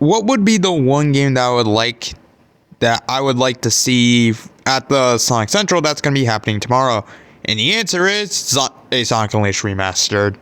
what would be the one game that I would like to see at the Sonic Central that's going to be happening tomorrow? And the answer is a Sonic Unleashed Remastered.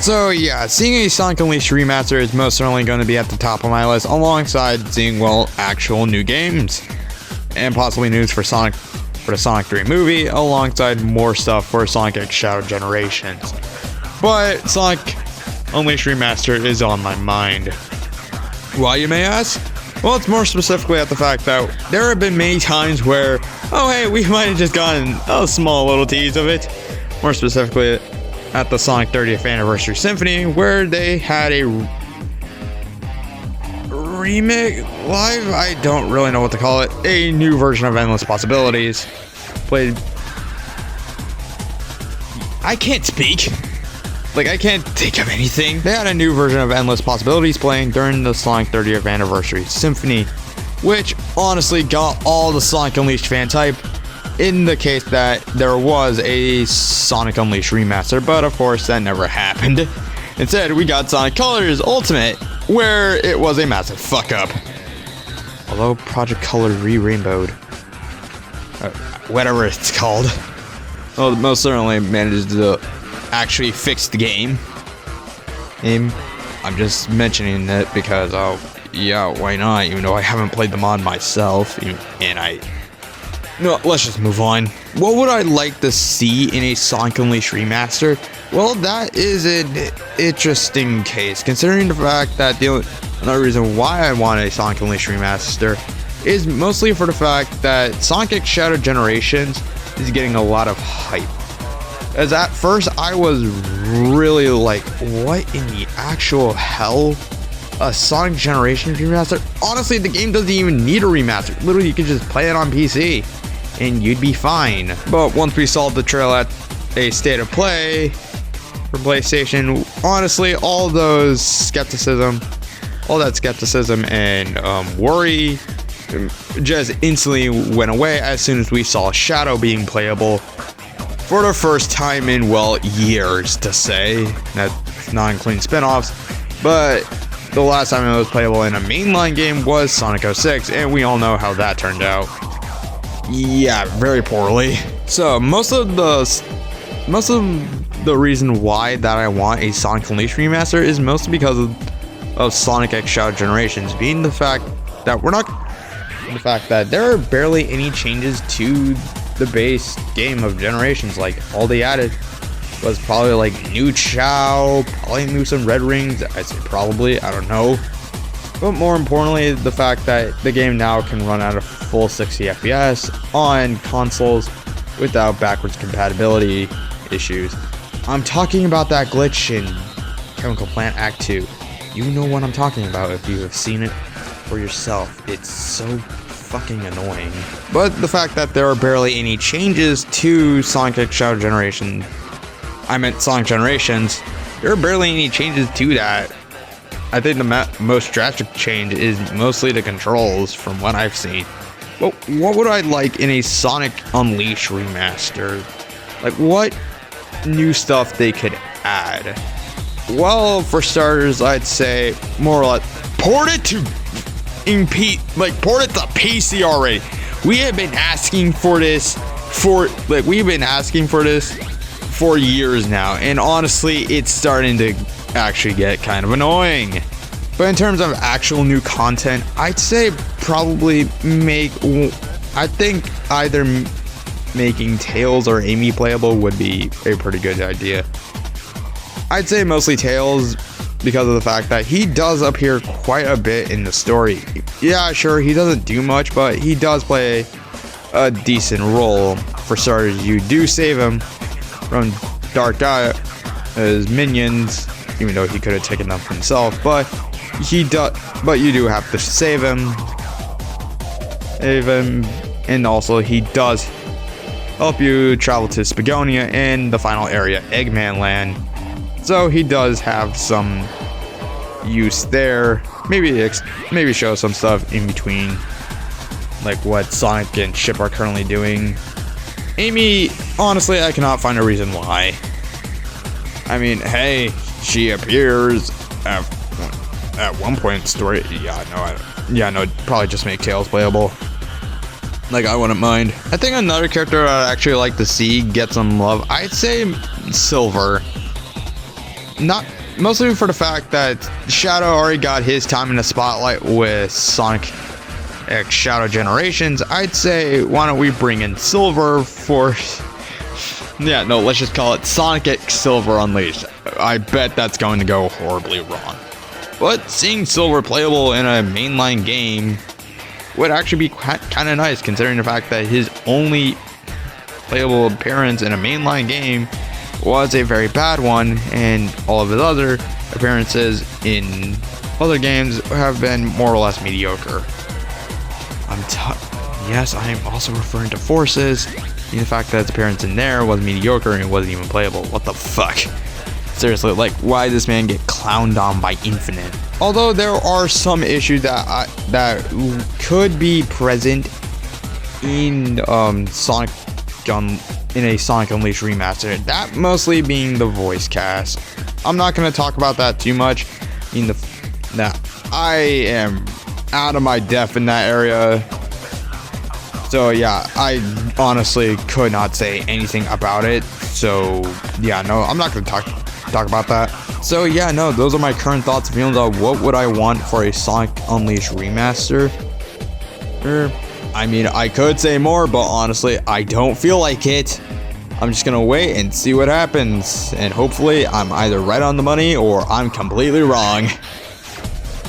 So yeah, seeing a Sonic Unleashed Remaster is most certainly going to be at the top of my list, alongside seeing, well, actual new games and possibly news for the Sonic 3 movie, alongside more stuff for Sonic X Shadow Generations. But Sonic Unleashed Remaster is on my mind. Why, you may ask? Well, it's more specifically at the fact that there have been many times where, oh hey, we might have just gotten a small little tease of it. More specifically at the Sonic 30th Anniversary Symphony, where they had a remake live, I don't really know what to call it, a new version of Endless Possibilities played. I can't speak, I can't think of anything. They had a new version of Endless Possibilities playing during the Sonic 30th Anniversary Symphony, which honestly got all the Sonic Unleashed fan type in the case that there was a Sonic Unleashed Remaster, but of course that never happened. Instead, we got Sonic Colors Ultimate, where it was a massive fuck up. Although Project Colors re-rainbowed, whatever it's called, well, most certainly managed to actually fix the game. And I'm just mentioning it because, oh yeah, why not? Even though I haven't played the mod myself, No, let's just move on. What would I like to see in a Sonic Unleashed Remaster? Well, that is an interesting case, considering the fact that another reason why I want a Sonic Unleashed Remaster is mostly for the fact that Sonic X Shadow Generations is getting a lot of hype. As at first, I was really like, what in the actual hell? A Sonic Generations Remaster? Honestly, the game doesn't even need a remaster. Literally, you could just play it on PC and you'd be fine. But once we saw the trailer at a State of Play for PlayStation, honestly, all that skepticism and worry just instantly went away as soon as we saw Shadow being playable for the first time in, well, years to say. That's not including spin-offs, but the last time it was playable in a mainline game was Sonic 06, and we all know how that turned out. Yeah, very poorly. So most of the reason why that I want a Sonic Unleashed Remaster is mostly because of Sonic X Shadow Generations, being the fact that there are barely any changes to the base game of Generations. Like, all they added was probably like new Chao, probably new some red rings. I'd say probably, I don't know. But more importantly, the fact that the game now can run at a full 60 FPS on consoles without backwards compatibility issues. I'm talking about that glitch in Chemical Plant Act 2. You know what I'm talking about if you have seen it for yourself. It's so fucking annoying. But the fact that there are barely any changes to Sonic X Shadow Generation, I meant Sonic Generations, there are barely any changes to that. I think the most drastic change is mostly the controls from what I've seen. But what would I like in a Sonic Unleashed Remaster? Like, what new stuff they could add? Well, for starters, I'd say more or less port it to PC already. We have been asking for this for years now, and honestly, it's starting to actually get kind of annoying. But in terms of actual new content, I'd say probably either making Tails or Amy playable would be a pretty good idea. I'd say mostly Tails because of the fact that he does appear quite a bit in the story. Yeah, sure, he doesn't do much, but he does play a decent role. For starters, you do save him from Dark Gaia, his minions, even though he could have taken them himself, but you do have to save him, and also he does help you travel to Spagonia and the final area, Eggman Land. So he does have some use there. Maybe show some stuff in between, like what Sonic and Chip are currently doing. Amy, honestly, I cannot find a reason why. I mean, hey, she appears at one point in the story. Yeah, no, probably just make Tails playable. Like, I wouldn't mind. I think another character I'd actually like to see get some love, I'd say Silver. Not mostly for the fact that Shadow already got his time in the spotlight with Sonic X Shadow Generations. I'd say, why don't we bring in Silver for... Yeah, no, let's just call it Sonic X Silver Unleashed. I bet that's going to go horribly wrong. But seeing Silver playable in a mainline game would actually be kind of nice, considering the fact that his only playable appearance in a mainline game was a very bad one, and all of his other appearances in other games have been more or less mediocre. Yes, I am also referring to Forces. The fact that its appearance in there was mediocre and it wasn't even playable. What the fuck? Seriously, like, why did this man get clowned on by Infinite? Although there are some issues that could be present in Sonic Unleashed Remaster. That mostly being the voice cast. I'm not gonna talk about that too much. I am out of my depth in that area. So yeah, I honestly could not say anything about it. So yeah, no, I'm not gonna talk about that. So yeah, no, those are my current thoughts and feelings on what would I want for a Sonic Unleashed Remaster. I mean, I could say more, but honestly, I don't feel like it. I'm just gonna wait and see what happens, and hopefully I'm either right on the money or I'm completely wrong.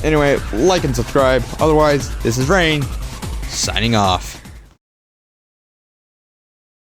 Anyway, like and subscribe. Otherwise, this is Rain, signing off.